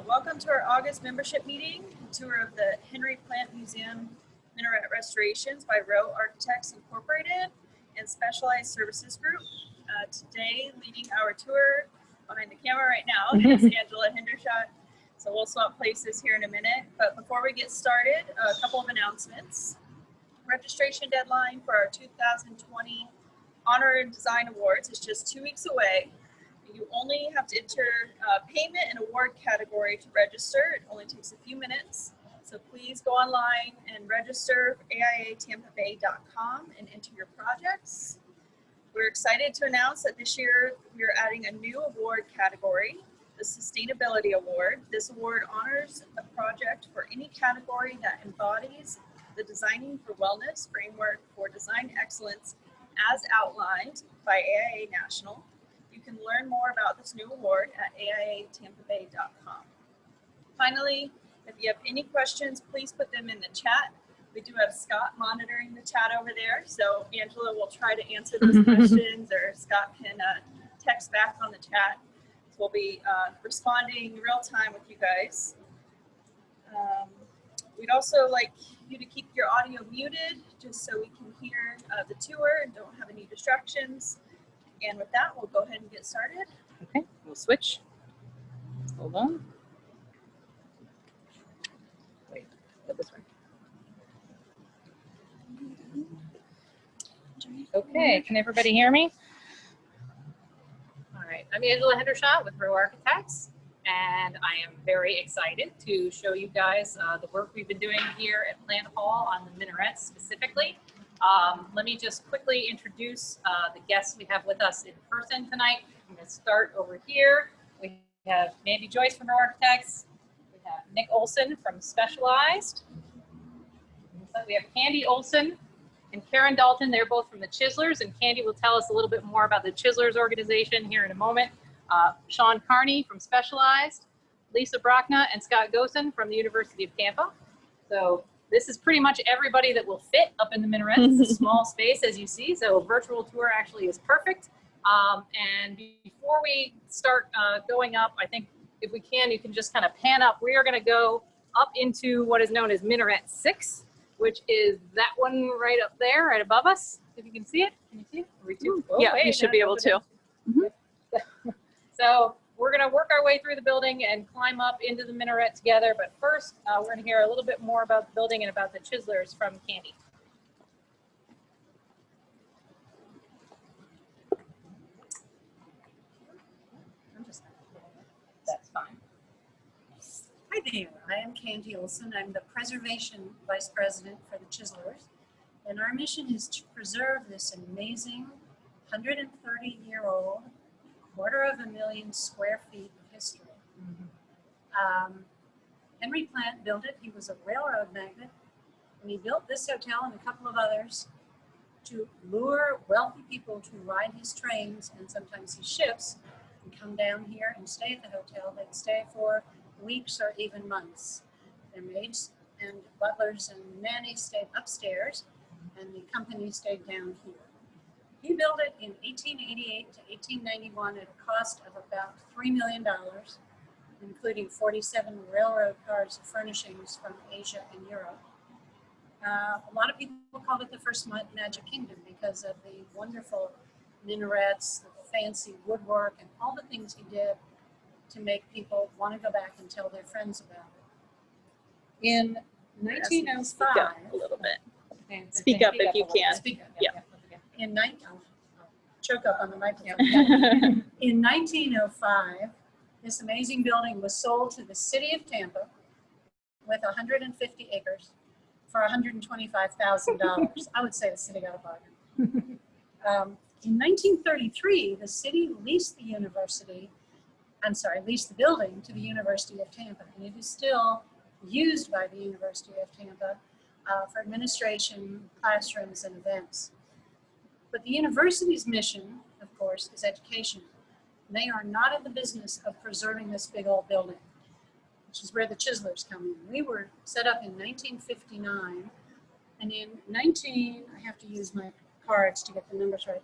Welcome to our August membership meeting, tour of the Henry Plant Museum Minaret restorations by Rowe Architects Incorporated and Specialized Services Group. Today, leading our tour behind the camera right now is Angela Hendershot. So we'll swap places here in a minute. But before we get started, a couple of announcements. Registration deadline for our 2020 Honor and Design Awards is just 2 weeks away. You only have to enter payment and award category to register. It only takes a few minutes. So please go online and register AIATampaBay.com and enter your projects. We're excited to announce that this year we are adding a new award category, the Sustainability Award. This award honors a project for any category that embodies the Designing for Wellness framework for design excellence as outlined by AIA National. You can learn more about this new award at AIATampaBay.com. Finally, if you have any questions, please put them in the chat. We do have Scott monitoring the chat over there, so Angela will try to answer those questions, or Scott can text back on the chat. So we'll be responding real time with you guys. We'd also like you to keep your audio muted, just so we can hear the tour and don't have any distractions. And with that, we'll go ahead and get started. Okay, we'll switch. Hold on. Wait, go this way. Okay, can everybody hear me? All right, I'm Angela Hendershot with Rowe Architects, and I am very excited to show you guys the work we've been doing here at Plant Hall on the minarets specifically. Let me just quickly introduce the guests we have with us in person tonight. I'm going to start over here. We have Mandy Joyce from Rowe Architects. We have Nick Olson from Specialized. We have Candy Olson and Karen Dalton. They're both from the Chislers, and Candy will tell us a little bit more about the Chislers organization here in a moment. Sean Carney from Specialized, Lisa Brockna and Scott Gosen from the University of Tampa. So this is pretty much everybody that will fit up in the minarets. It's a small space, as you see, so a virtual tour actually is perfect. And before we start going up, I think if we can, you can just kind of pan up. We are going to go up into what is known as Minaret 6, which is that one right up there, right above us. If you can see it. Can you see it? Oh, yeah, you should be able to. So we're going to work our way through the building and climb up into the minaret together. But first, we're going to hear a little bit more about the building and about the Chislers from Candy. That's fine. Hi there, I am Candy Olson. I'm the Preservation Vice President for the Chislers. And our mission is to preserve this amazing 130-year-old, 250,000 square feet of history. Henry Plant built it. He was a railroad magnate, and he built this hotel and a couple of others to lure wealthy people to ride his trains and sometimes his ships and come down here and stay at the hotel. They'd stay for weeks or even months. Their maids and butlers and nannies stayed upstairs, and the company stayed down here. He built it in 1888 to 1891 at a cost of about $3 million, including 47 railroad cars of furnishings from Asia and Europe. A lot of people called it the first Magic Kingdom because of the wonderful minarets, the fancy woodwork, and all the things he did to make people want to go back and tell their friends about it. In 1905, Speak up a little bit. Speak up if you can. I'll choke up on the microphone. In 1905, this amazing building was sold to the city of Tampa with 150 acres for $125,000. I would say the city got a bargain. In 1933, the city leased the building to the University of Tampa, and it is still used by the University of Tampa for administration, classrooms, and events. But the university's mission, of course, is education. And they are not in the business of preserving this big old building, which is where the Chislers come in. We were set up in 1959, and in I have to use my cards to get the numbers right.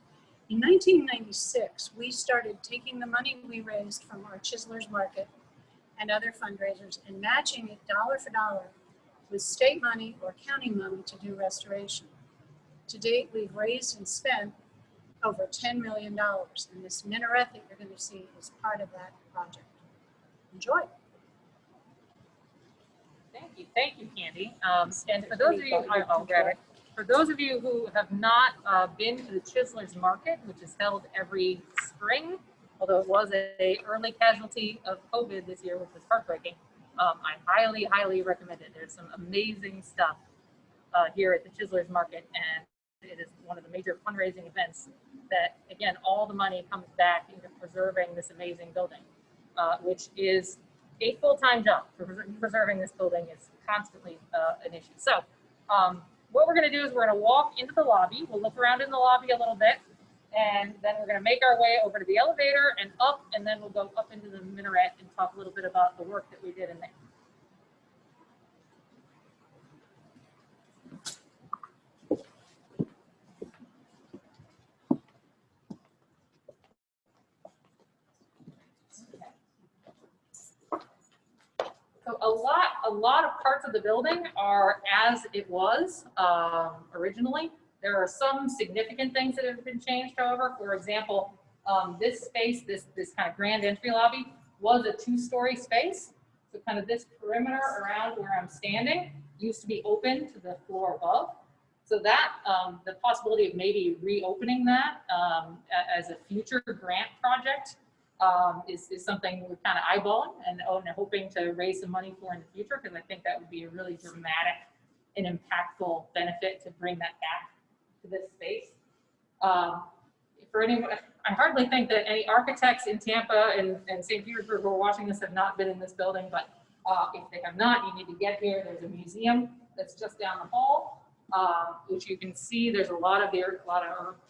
In 1996, we started taking the money we raised from our Chislers Market and other fundraisers and matching it dollar for dollar with state money or county money to do restoration. To date, we've raised and spent over $10 million, and this minaret that you're going to see is part of that project. Enjoy. Thank you, Candy. And for those of you, I'll grab it. For those of you who have not been to the Chislers Market, which is held every spring, although it was an early casualty of COVID this year, which was heartbreaking, I highly, highly recommend it. There's some amazing stuff here at the Chislers Market, and it is one of the major fundraising events that, again, all the money comes back into preserving this amazing building, which is a full-time job. Preserving this building is constantly an issue. So what we're going to do is we're going to walk into the lobby. We'll look around in the lobby a little bit, and then we're going to make our way over to the elevator and up, and then we'll go up into the minaret and talk a little bit about the work that we did in there. So a lot of parts of the building are as it was originally. There are some significant things that have been changed, however. For example, this space, this kind of grand entry lobby, was a two-story space. So kind of this perimeter around where I'm standing used to be open to the floor above. So that, the possibility of maybe reopening that as a future grant project is something we're kind of eyeballing and hoping to raise some money for in the future, because I think that would be a really dramatic and impactful benefit to bring that back to this space. For anyone, I hardly think that any architects in Tampa and St. Petersburg who are watching this have not been in this building, but if they have not, you need to get here. There's a museum that's just down the hall, which you can see. There's a lot of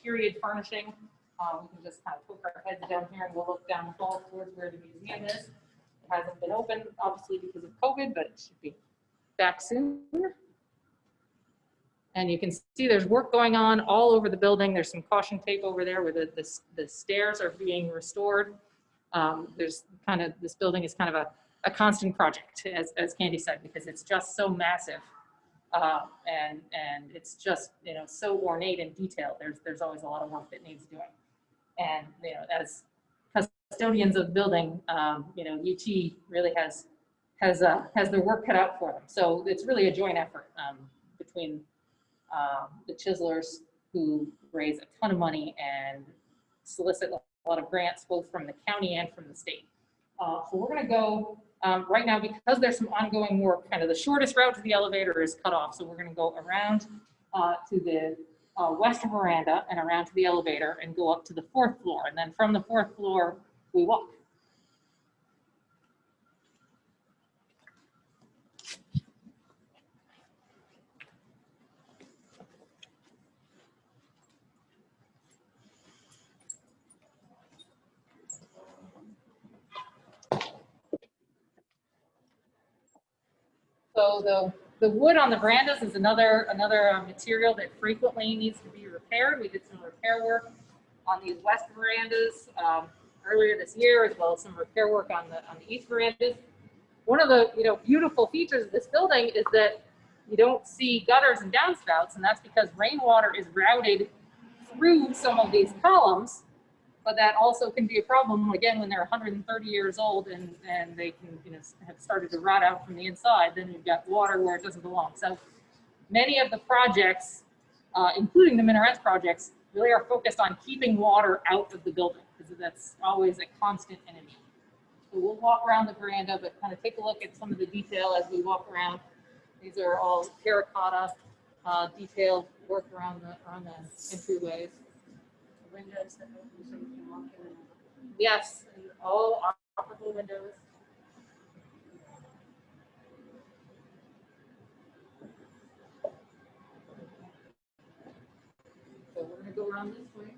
period furnishing. We can just kind of poke our heads down here and we'll look down the hall towards where the museum is. It hasn't been open, obviously, because of COVID, but it should be back soon. And you can see there's work going on all over the building. There's some caution tape over there where the stairs are being restored. There's kind of, this building is kind of a constant project, as Candy said, because it's just so massive. And it's just, you know, so ornate and detailed. There's always a lot of work that needs doing. And, you know, as custodians of the building, you know, UT really has their work cut out for them. So it's really a joint effort between the Chislers, who raise a ton of money and solicit a lot of grants, both from the county and from the state. So we're going to go right now, because there's some ongoing work. Kind of the shortest route to the elevator is cut off, so we're going to go around to the west veranda and around to the elevator and go up to the 4th floor, and then from the 4th floor we walk. So the wood on the verandas is another material that frequently needs to be repaired. We did some repair work on these west verandas earlier this year, as well as some repair work on the east verandas. One of the beautiful features of this building is that you don't see gutters and downspouts, and that's because rainwater is routed through some of these columns. But that also can be a problem, again, when they're 130 years old and they can have started to rot out from the inside. Then you've got water where it doesn't belong. So many of the projects, including the minarets projects, really are focused on keeping water out of the building, because that's always a constant enemy. So we'll walk around the veranda, but kind of take a look at some of the detail as we walk around. These are all terracotta detailed work around the entryways. Windows that open so you can walk in and out. Yes, and all operable windows. So we're going to go around this way.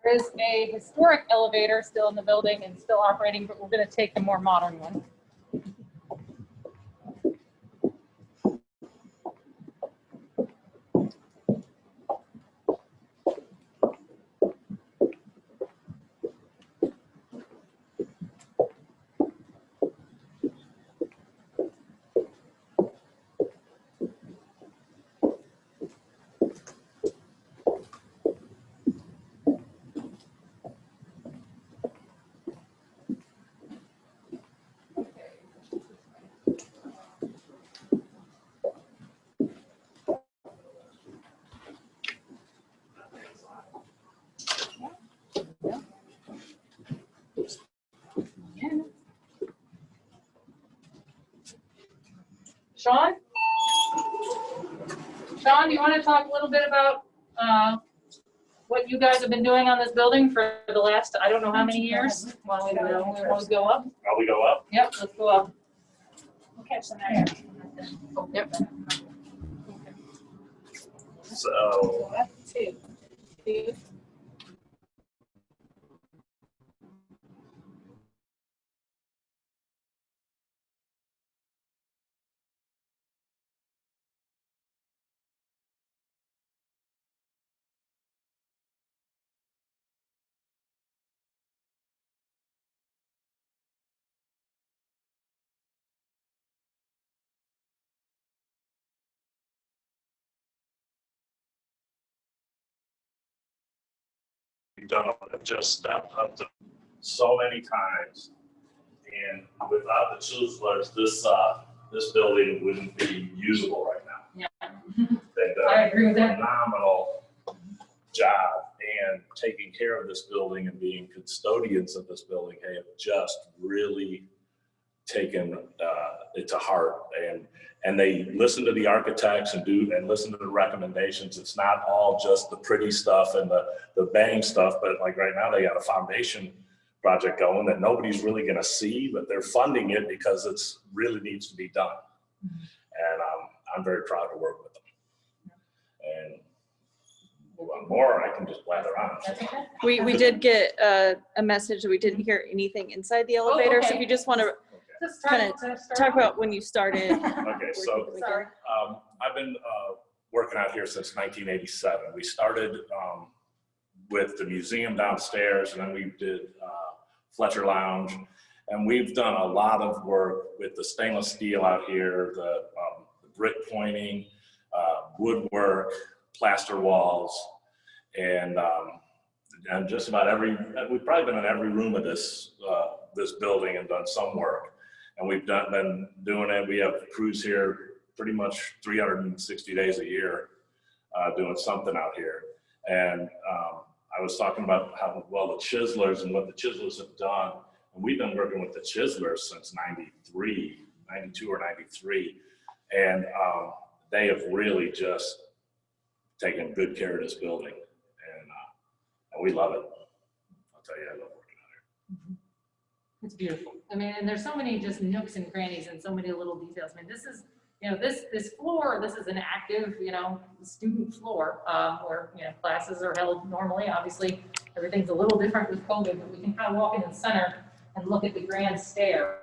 There is a historic elevator still in the building and still operating, but we're going to take the more modern one. Sean? Sean, do you want to talk a little bit about what you guys have been doing on this building for the last, I don't know how many years? While we go up? Shall we go up? Yep, let's go up. We'll catch the next. Yep. So, Two. we've done just stepped up to so many times. And without the Chiselers, this building wouldn't be usable right now. Yeah. They've I done agree with a that. phenomenal job, and taking care of this building and being custodians of this building have just really taken it to heart, and they listen to the architects and listen to the recommendations. It's not all just the pretty stuff and the bang stuff, but like right now they got a foundation project going that nobody's really going to see, but they're funding it because it's really needs to be done. And I'm very proud to work with them. And one more, I can just blather on. That's okay. We did get a message that we didn't hear anything inside the elevator. So okay. if you just want to Just Kinda talk off. about when you started. Okay, so Sorry. I've been working out here since 1987. We started with the museum downstairs, and then we did Fletcher Lounge, and we've done a lot of work with the stainless steel out here, the brick pointing, woodwork, plaster walls, and just about we've probably been in every room of this building and done some work. And we've been doing it. We have crews here pretty much 360 days a year doing something out here. And I was talking about how well the Chiselers and what the Chiselers have done. And we've been working with the Chiselers since 92 or 93. And they have really just taken good care of this building. And we love it. I'll tell you, I love working out here. It's beautiful. I mean, and there's so many just nooks and crannies and so many little details. I mean, this is, this floor, this is an active, student floor where, classes are held normally. Obviously, everything's a little different with COVID, but we can kind of walk in the center and look at the grand stair.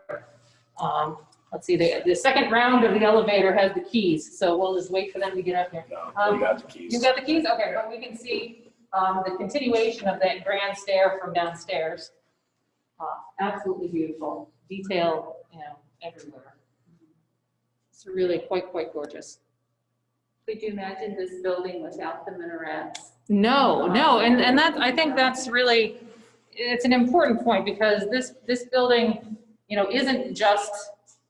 Let's see, the second round of the elevator has the keys, so we'll just wait for them to get up here. No, we got the keys. You got the keys? Okay, but we can see the continuation of that grand stair from downstairs. Absolutely beautiful. Detail, everywhere. It's really quite gorgeous. Could you imagine this building without the minarets? No, and that, I think that's really, it's an important point, because this building, isn't just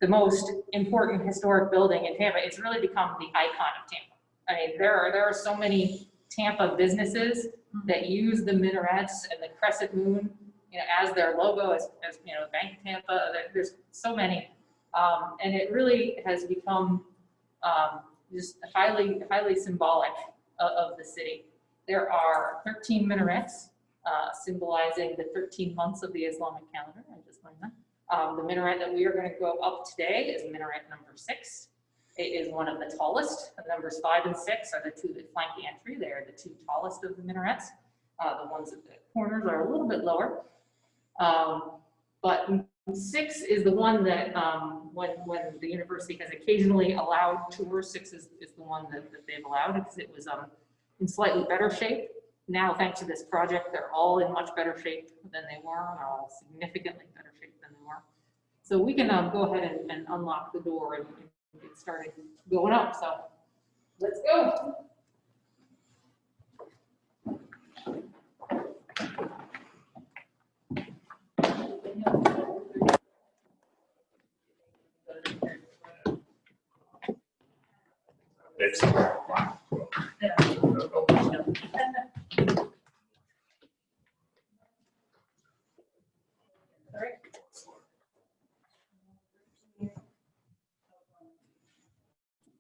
the most important historic building in Tampa. It's really become the icon of Tampa. I mean, there are so many Tampa businesses that use the minarets and the crescent moon, as their logo, as Bank of Tampa. There's so many, and it really has become just highly symbolic of the city. There are 13 minarets symbolizing the 13 months of the Islamic calendar. I just learned that. The minaret that we are going to go up today is minaret number 6. It is one of the tallest. The numbers 5 and 6 are the two that flank the entry. They are the two tallest of the minarets. The ones at the corners are a little bit lower. But 6 is the one that when the university has occasionally allowed tours, 6 is the one that they've allowed, because it was in slightly better shape. Now, thanks to this project, they're all in much better shape than they were, and are all significantly better shape than they were. So we can go ahead and unlock the door and get started going up. So let's go. It's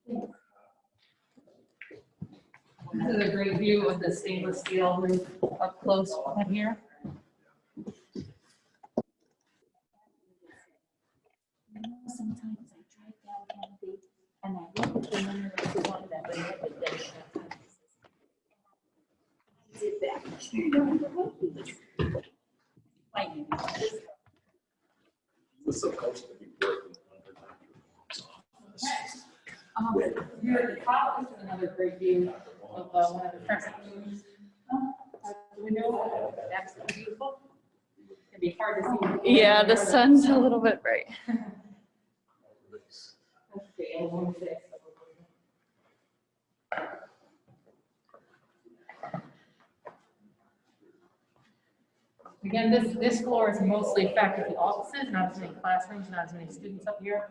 This is a great view of the stainless steel roof up close right here. Sometimes I drive down Kennedy and I look at the minaret, the one that we had the dead shut. I did that. This is supposed to be working Here at the top, this is another great view of one of the front rooms. The window, absolutely beautiful. It'd be hard to see. Yeah, the sun's a little bit bright. Okay, and 1/6. Again, this floor is mostly faculty offices, not as many classrooms, not as many students up here.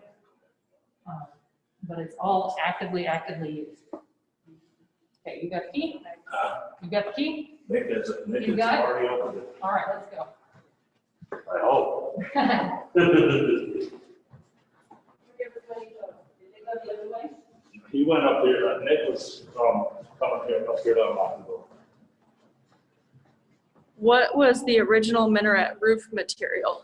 But it's all actively used. Okay, you got the key? You got the key? Nick is You got it? already opened it. All right, let's go. I hope. He went up there, Nick was coming here, up here to unlock the door. What was the original minaret roof material?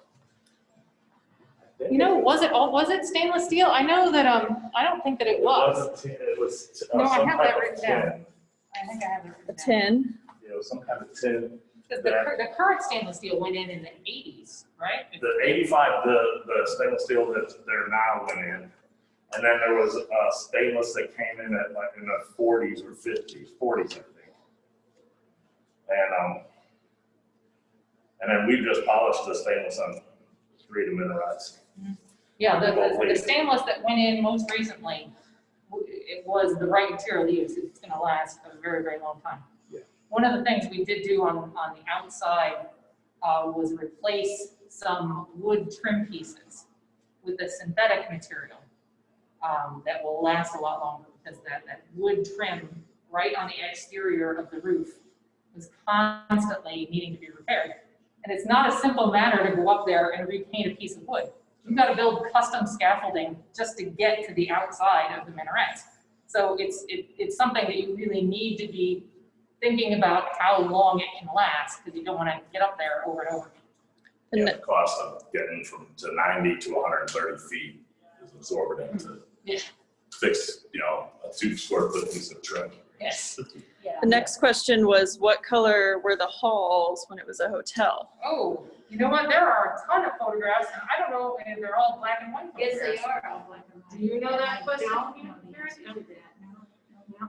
You know, was it stainless steel? I know that, I don't think that it was. It was No, I some have type that of written down. tin. I think I have it A written down. tin? Yeah, it was some kind of tin. Because the current stainless steel went in the 80s, right? The 85, the stainless steel that they're now went in. And then there was stainless that came in at like in the 40s or 50s, 40s, I think. And then we just polished the stainless on 3 of the minarets. Yeah, the stainless that went in most recently, it was the right material to use. It's gonna last a very, very long time. Yeah. One of the things we did do on the outside was replace some wood trim pieces with a synthetic material that will last a lot longer, because that wood trim right on the exterior of the roof was constantly needing to be repaired. And it's not a simple matter to go up there and repaint a piece of wood. You've got to build custom scaffolding just to get to the outside of the minaret. So it's something that you really need to be thinking about how long it can last, because you don't want to get up there over and over. Yeah, the cost of getting to 90 to 130 feet is absorbent to fix, a 2 square foot piece of trim. Yes. Yeah. The next question was, what color were the halls when it was a hotel? Oh, you know what? There are a ton of photographs, and I don't know if they're all black and white Yes, photographs. they are all black and white. Do you know that I question? don't know the answer to that. No.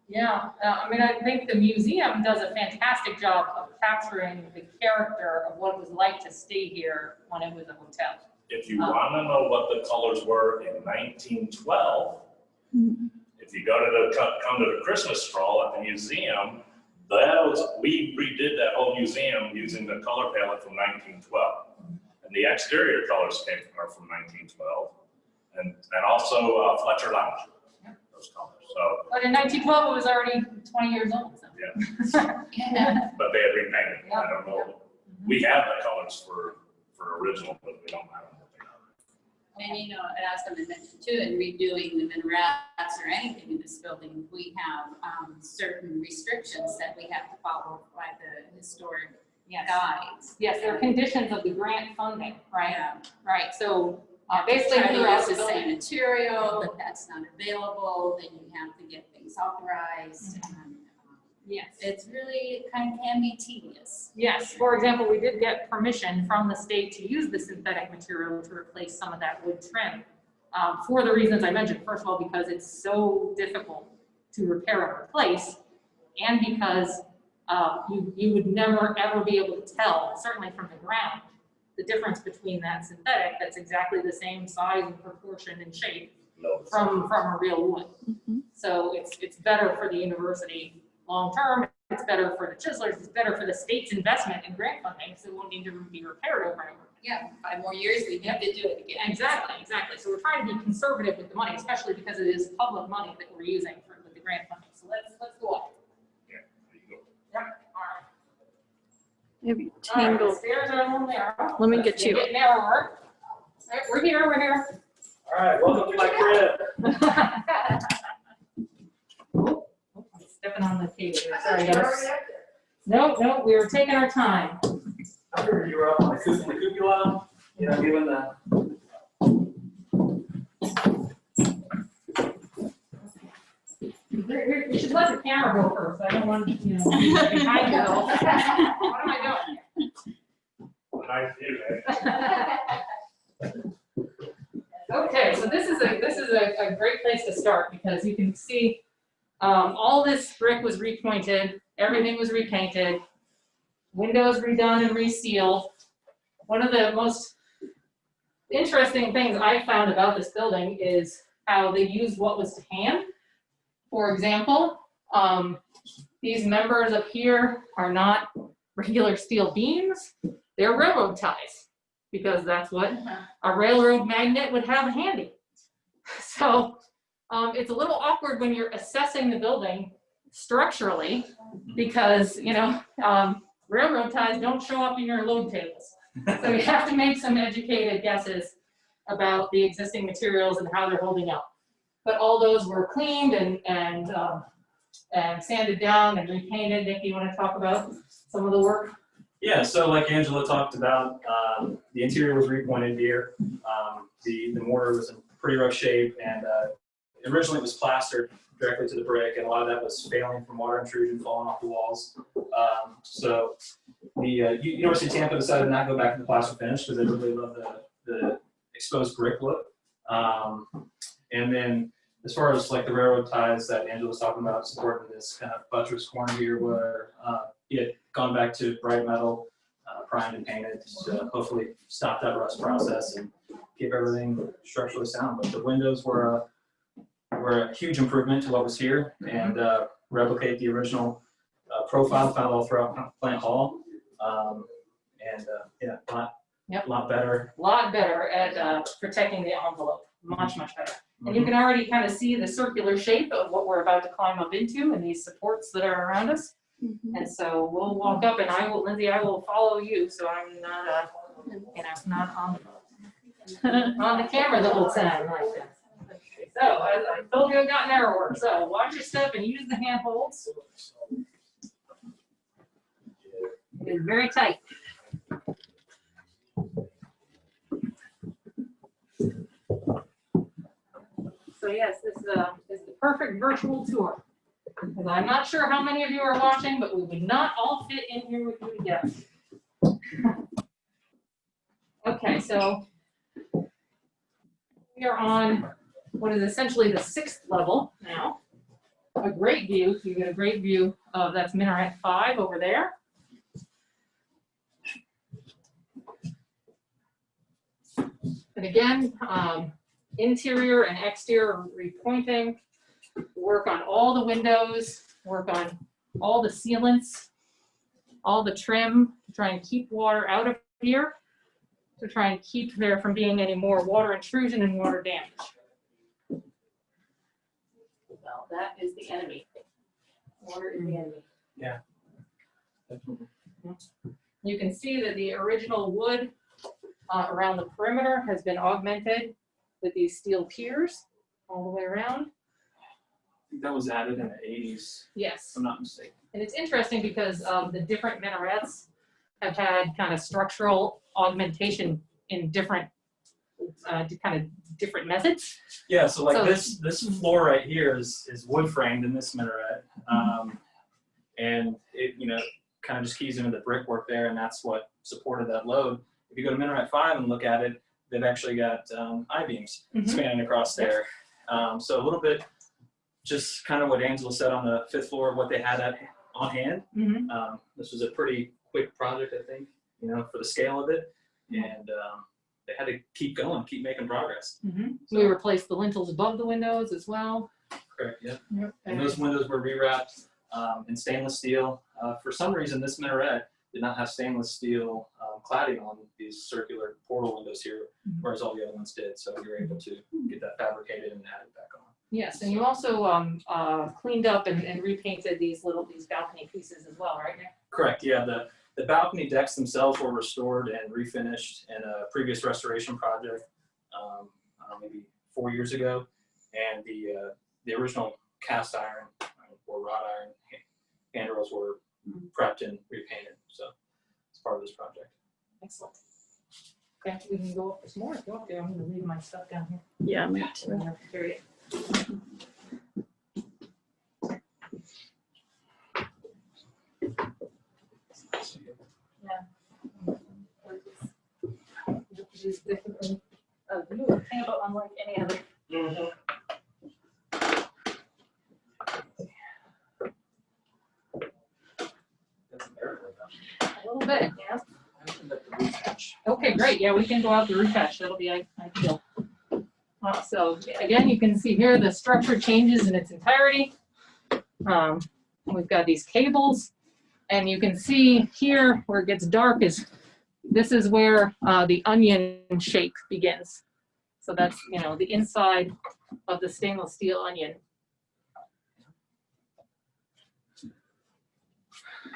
Yeah, I mean, I think the museum does a fantastic job of capturing the character of what it was like to stay here when it was a hotel. If you want to know what the colors were in 1912, if you come to the Christmas stroll at the museum, we redid that whole museum using the color palette from 1912. And the exterior colors are from 1912. And also Fletcher Lounge, those colors. So, But in 1912, it was already 20 years old. So. yeah, but they had repainted. I don't know. We have the colors for original, but we don't have them. And and I was going to mention too, in redoing the minarets or anything in this building, we have certain restrictions that we have to follow by the historic guides. Yes, there are conditions of the grant funding, right? Yeah. Right, so basically Try to throughout use the the building. same material, but that's not available, then you have to get things authorized. And, Yes. it's really can be tedious. Yes, for example, we did get permission from the state to use the synthetic material to replace some of that wood trim. For the reasons I mentioned, first of all, because it's so difficult to repair and replace, and because you would never ever be able to tell, certainly from the ground, the difference between that synthetic that's exactly the same size and proportion and shape from a real wood. So it's better for the university long term, it's better for the chiselers, it's better for the state's investment in grant funding, so it won't need to be repaired over and over. Yeah, 5 more years, we have to do it again. Exactly. So we're trying to be conservative with the money, especially because it is public money that we're using with the grant funding. So let's go up. Yeah, there you go. Yep, all right. Maybe All right, the tangled. stairs are a little narrow. Let me get They you. get narrower. All right, we're here. All right, welcome to my crib. Sorry, guys. No, we were taking our time. I heard you were up on the cupola, you know, given the. We should let the camera go first. I don't want, you know, behind you all. What am I doing? Nice view, Okay, so this is a great place to start because you can see all this brick was repointed, everything was repainted, windows redone and resealed. One of the most interesting things I found about this building is how they used what was to hand. For example, these members up here are not regular steel beams, they're railroad ties, because that's what a railroad magnet would have handy. So it's a little awkward when you're assessing the building structurally, because, you know, railroad ties don't show up in your load tables. So you have to make some educated guesses about the existing materials and how they're holding up. But all those were cleaned and sanded down and repainted. Nick, you want to talk about some of the work? Yeah, so like Angela talked about, the interior was repointed here. The mortar was in pretty rough shape, and originally it was plastered directly to the brick, and a lot of that was failing from water intrusion, falling off the walls. So the University of Tampa decided to not go back to the plaster finish because they really love the exposed brick look. And then as far as like the railroad ties that Angela was talking about supporting this kind of buttress corner here, where it had gone back to bright metal, primed and painted to hopefully stop that rust process and keep everything structurally sound. But the windows were a huge improvement to what was here, and replicate the original profile found all throughout Plant Hall. Yeah, a lot better. A lot better at protecting the envelope, much better. And you can already kind of see the circular shape of what we're about to climb up into and these supports that are around us. And so we'll walk up, and Lindsay, I will follow you, so I'm not, not on the camera the whole time like that. So as I told you, I've got narrower. So watch your step and use the handholds. It is very tight. So yes, this is the perfect virtual tour. Because I'm not sure how many of you are watching, but we would not all fit in here with you together. Okay, so we are on what is essentially the 6th level now. A great view. So you get a great view of that's Minaret 5 over there. And again, interior and exterior repointing, work on all the windows, work on all the sealants, all the trim to try and keep water out of here, to try and keep there from being any more water intrusion and water damage. Well, that is the enemy. Water is the enemy. Yeah. You can see that the original wood around the perimeter has been augmented with these steel piers all the way around. I think that was added in the 80s, Yes. if I'm not mistaken. And it's interesting because the different minarets have had kind of structural augmentation in different kind of different methods. Yeah, so like So- this floor right here is wood framed in this minaret, and it kind of just keys into the brickwork there, and that's what supported that load. If you go to Minaret 5 and look at it, they've actually got I-beams spanning across there. So a little bit, just kind of what Angela said on the 5th floor of what they had on hand. This was a pretty quick project, I think, for the scale of it, and they had to keep going, keep making progress. We replaced the lintels above the windows as well. Correct, yeah. And those windows were rewrapped in stainless steel. For some reason, this minaret did not have stainless steel cladding on these circular portal windows here, whereas all the other ones did. So we were able to get that fabricated and added back on. Yes, and you also cleaned up and repainted these balcony pieces as well, right, Nick? Correct, yeah. The balcony decks themselves were restored and refinished in a previous restoration project, I don't know, maybe 4 years ago. And the original cast iron or wrought iron handrails were prepped and repainted. So it's part of this project. Excellent. Okay, we can go up some more if you want to. I'm gonna leave my stuff down here. Yeah, me I'm too. gonna have to carry it. This is definitely a view of Tampa unlike any other. A little bit, yeah. Okay, great. Yeah, we can go out the roof hatch. That'll be ideal. So again, you can see here the structure changes in its entirety. We've got these cables, and you can see here where it gets dark this is where the onion shape begins. So that's, you know, the inside of the stainless steel onion.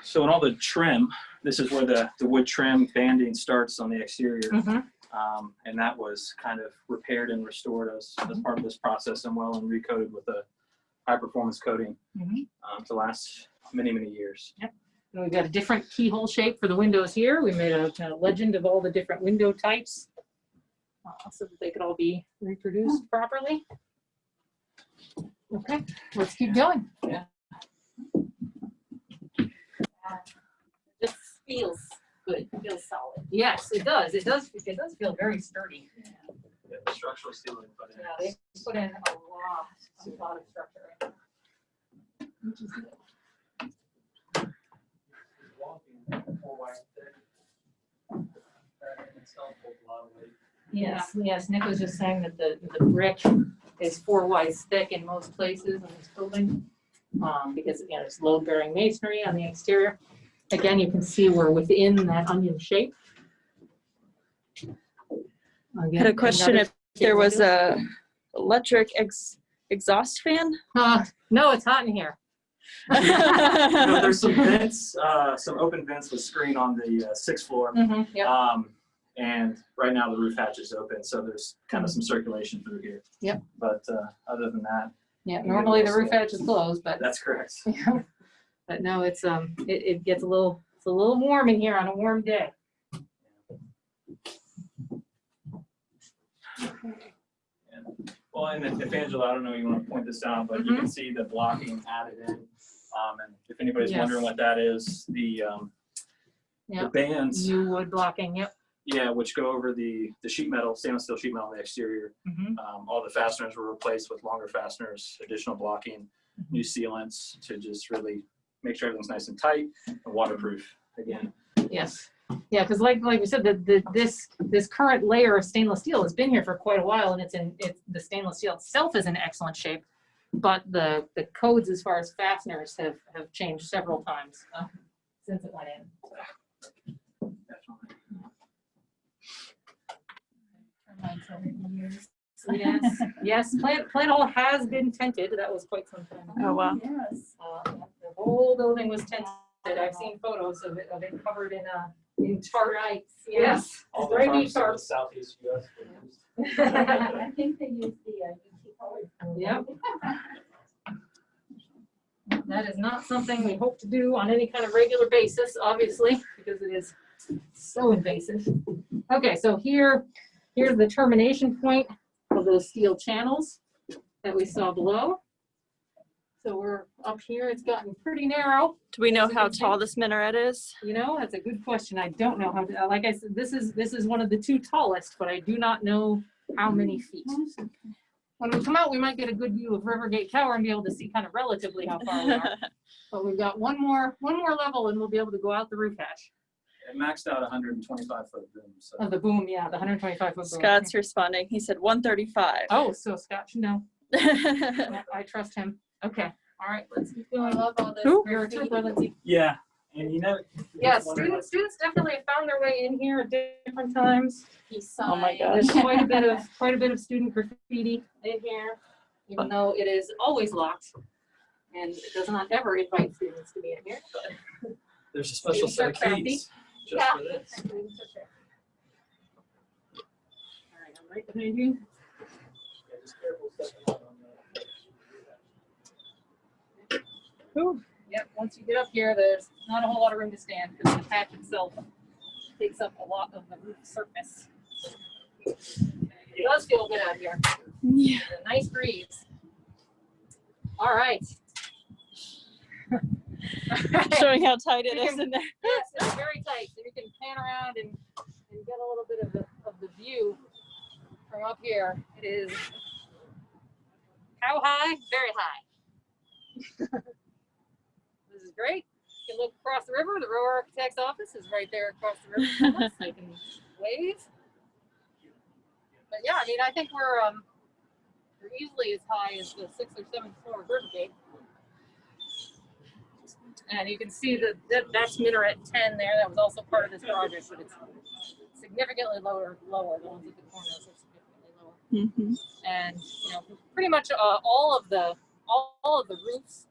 So in all the trim, this is where the wood trim banding starts on the exterior. And that was kind of repaired and restored as part of this process and well and recoated with a high performance coating to last many, many years. Yep. And we've got a different keyhole shape for the windows here. We made a kind of legend of all the different window types so that they could all be reproduced properly. Okay, let's keep going. This feels good, feels solid. Yes, it does. It does feel very sturdy. Yeah, structural steel. Yeah, they put in a lot of structure. Which is good. Yes, yes. Nick was just saying that the brick is 4 wides thick in most places in this building because, you know, it's load-bearing masonry on the exterior. Again, you can see we're within that onion shape. I had a question if there was a electric exhaust fan. No, it's hot in here. No, there's some vents, some open vents with screen on the 6th floor. Yep. And right now the roof hatch is open, so there's kind of some circulation through here. Yep. But other than that. Yeah, normally the roof hatch is closed, but That's correct. but no, it's it gets a little warm in here on a warm day. Well, and if Angela, I don't know, you want to point this out, but you can see the blocking added in. And if anybody's wondering what that is, the bands. New wood blocking, yep. Yeah, which go over the sheet metal, stainless steel sheet metal on the exterior. All the fasteners were replaced with longer fasteners, additional blocking, new sealants to just really make sure everything's nice and tight and waterproof again. Yes. Yeah, because like we said, this current layer of stainless steel has been here for quite a while, and the stainless steel itself is in excellent shape, but the codes as far as fasteners have changed several times since it went in. Yes, yes. Plant hall has been tented. That was quite some time ago. Oh wow. Yes. The whole building was tented. I've seen photos of it covered in tarp. Right. Yes. All the Very tarps neat in tarp. the southeast US were used. I think they use the UT color. Yep. That is not something we hope to do on any kind of regular basis, obviously, because it is so invasive. Okay, so here's the termination point of those steel channels that we saw below. So we're up here. It's gotten pretty narrow. Do we know how tall this minaret is? You know, that's a good question. I don't know how. Like I said, this is one of the 2 tallest, but I do not know how many feet. When we come out, we might get a good view of Rivergate Tower and be able to see kind of relatively how far we are. But we've got one more level, and we'll be able to go out the roof hatch. It maxed out 125-foot boom. So. Of the boom, yeah, the 125-foot boom. Scott's responding. He said 135. Oh, so Scott should know. Yeah, I trust him. Okay. All right. Let's keep going. I love all this. You're a trooper, Lindsay. Yeah, and you know. Yeah, students definitely have found their way in here at different times. Oh my gosh. There's quite a bit of student graffiti in here, even though it is always locked, and it does not ever invite students to be in here. But There's a special set of keys just for this. All right, I'm right behind you. Yeah, just careful stepping out on the. Ooh. Yep, once you get up here, there's not a whole lot of room to stand because the patch itself takes up a lot of the roof surface. It does feel good out here. Yeah. It's a nice breeze. All right. Showing how tight it You is can- in there. Yes, it's very tight. So you can pan around and get a little bit of the view from up here. It is how high? Very high. This is great. You can look across the river. The Rowe Architect's office is right there across the river from us. I can wave. But yeah, I mean, I think we're easily as high as the 6th or 7th floor of Rivergate. And you can see that's Minaret 10 there. That was also part of this project, but it's significantly lower. The ones at the corners are significantly lower. Mm-hmm. And you know, pretty much all of the roofs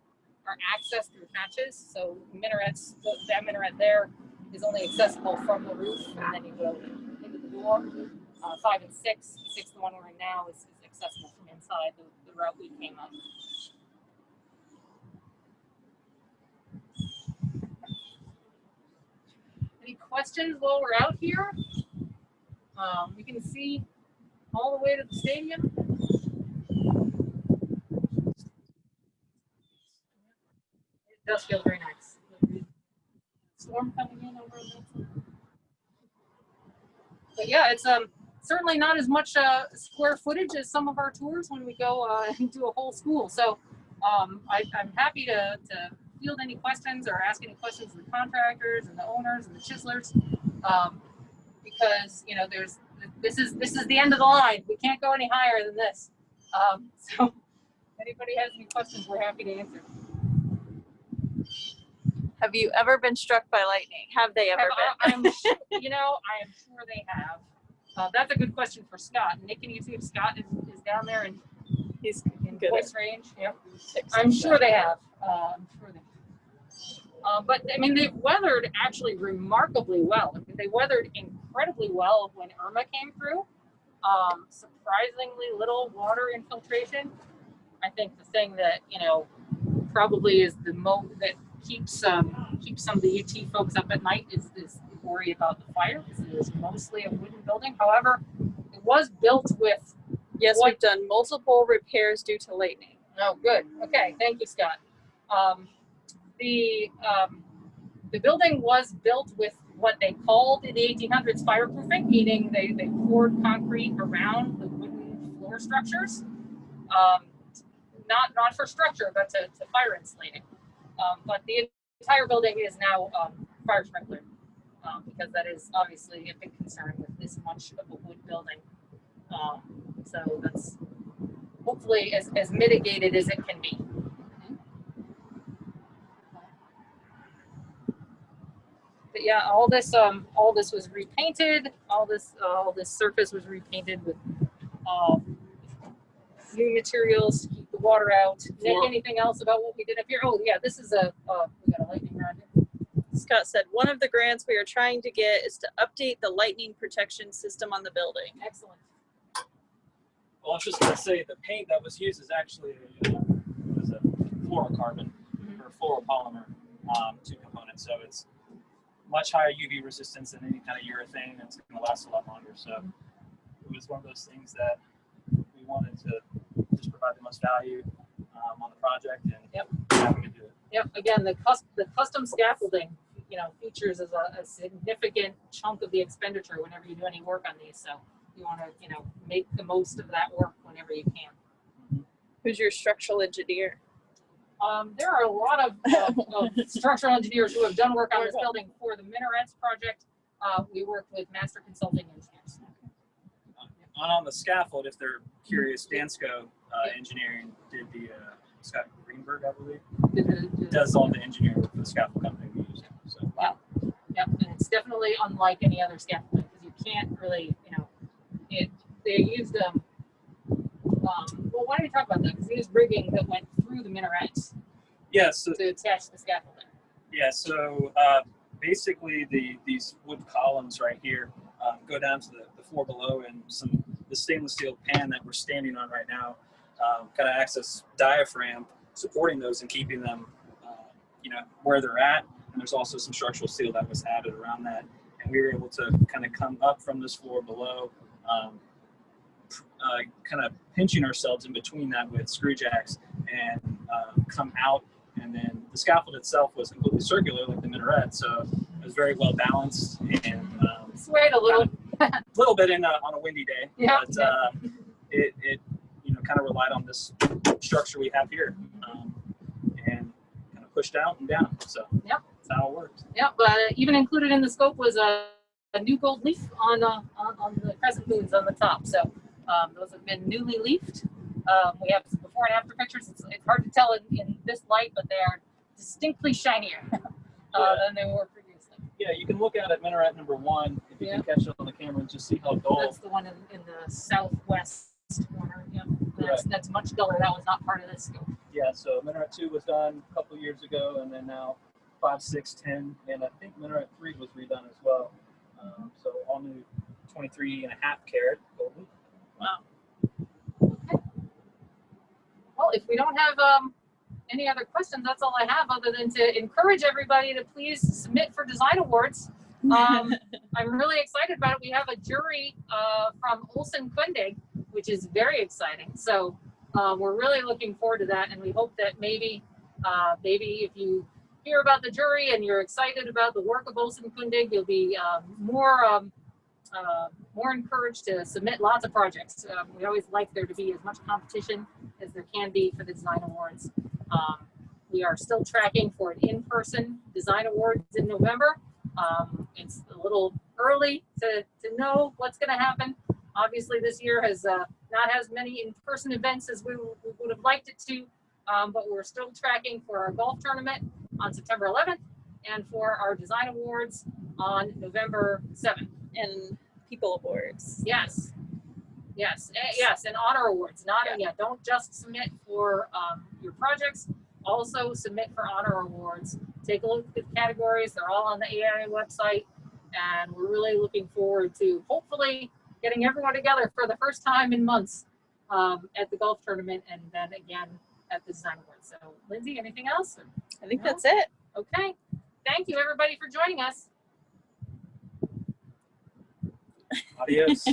are accessed through hatches. So minarets, that minaret there is only accessible from the roof, and then you go into the door. 5 and 6, the one we're in now, is accessible from inside the route we came up. Any questions while we're out here? You can see all the way to the stadium. It does feel very nice. Storm coming in over there. But yeah, it's certainly not as much square footage as some of our tours when we go into a whole school. So I'm happy to field any questions or ask any questions of the contractors and the owners and the chiselers, because you know this is the end of the line. We can't go any higher than this. So if anybody has any questions, we're happy to answer. Have you ever been struck by lightning? Have they ever been? I am sure they have. That's a good question for Scott. Nick, can you see if Scott is down there and He's in good voice range? Yep. I'm sure they have. I'm sure they have. But I mean, they've weathered actually remarkably well. I mean, they weathered incredibly well when Irma came through. Surprisingly little water infiltration. I think the thing that probably is the most that keeps some of the UT folks up at night is this worry about the fire. It is mostly a wooden building. However, it was built with. Yes, we've done multiple repairs due to lightning. Oh, good. Okay, thank you, Scott. The building was built with what they called in the 1800s fireproofing, meaning they poured concrete around the wooden floor structures, not for structure, but to fire insulating. But the entire building is now fire sprinklered, because that is obviously a big concern with this much of a wood building. So that's hopefully as mitigated as it can be. But yeah, all this was repainted. All this surface was repainted with new materials to keep the water out. Nick, anything else about what we did up here? Oh yeah, this is we got a lightning rod here. Scott said one of the grants we are trying to get is to update the lightning protection system on the building. Excellent. Well, I was just going to say the paint that was used is actually a fluorocarbon or fluoropolymer 2 components. So it's much higher UV resistance than any kind of urethane, and it's going to last a lot longer. So it was one of those things that we wanted to just provide the most value on the project, and happy to do it. Yep. Again, the custom scaffolding, features as a significant chunk of the expenditure whenever you do any work on these. So you want to, make the most of that work whenever you can. Who's your structural engineer? There are a lot of structural engineers who have done work on this building for the Minarets project. We worked with master consulting engineers. On the scaffold, if they're curious, Dansko Engineering did the Scott Greenberg, I believe, does all the engineering for the scaffold company we use. So. Wow. Yep, and it's definitely unlike any other scaffolding because you can't really, they used well, why don't we talk about that? Because they used rigging that went through the minarets. Yeah, so to attach the scaffolding. Yeah, so basically these wood columns right here go down to the floor below, and the stainless steel pan that we're standing on right now kind of acts as diaphragm supporting those and keeping them where they're at. And there's also some structural steel that was added around that. And we were able to kind of come up from this floor below, kind of pinching ourselves in between that with screw jacks and come out. And then the scaffold itself was completely circular like the minaret. So it was very well balanced and Swayed a little. little bit on a windy day. Yeah. But it kind of relied on this structure we have here and kind of pushed out and down. So Yep. that's how it worked. Yep, even included in the scope was a new gold leaf on the crescent moons on the top. So those have been newly leafed. We have some before and after pictures. It's hard to tell in this light, but they are distinctly shinier than they were previously. Yeah, you can look at it, minaret number 1, if you can catch it on the camera and just see how dull. That's the one in the southwest corner. Yeah, Right. that's much duller. That was not part of this scope. Yeah, so minaret 2 was done a couple years ago, and then now 5, 6, 10, and I think minaret 3 was redone as well. So all new 23.5 carat gold leaf. Wow. Okay. Well, if we don't have any other questions, that's all I have, other than to encourage everybody to please submit for design awards. I'm really excited about it. We have a jury from Olsen Kundig, which is very exciting. So we're really looking forward to that, and we hope that maybe if you hear about the jury and you're excited about the work of Olsen Kundig, you'll be more encouraged to submit lots of projects. We always like there to be as much competition as there can be for the design awards. We are still tracking for an in-person design awards in November. It's a little early to know what's going to happen. Obviously, this year has not as many in-person events as we would have liked it to, but we're still tracking for our golf tournament on September 11th and for our design awards on November 7th. And people awards. Yes, and honor awards. Don't just submit for your projects. Also submit for honor awards. Take a look at the categories. They're all on the AIA website, and we're really looking forward to hopefully getting everyone together for the first time in months at the golf tournament, and then again at the design awards. So, Lindsay, anything else? I think that's it. Okay. Thank you, everybody, for joining us. Adios.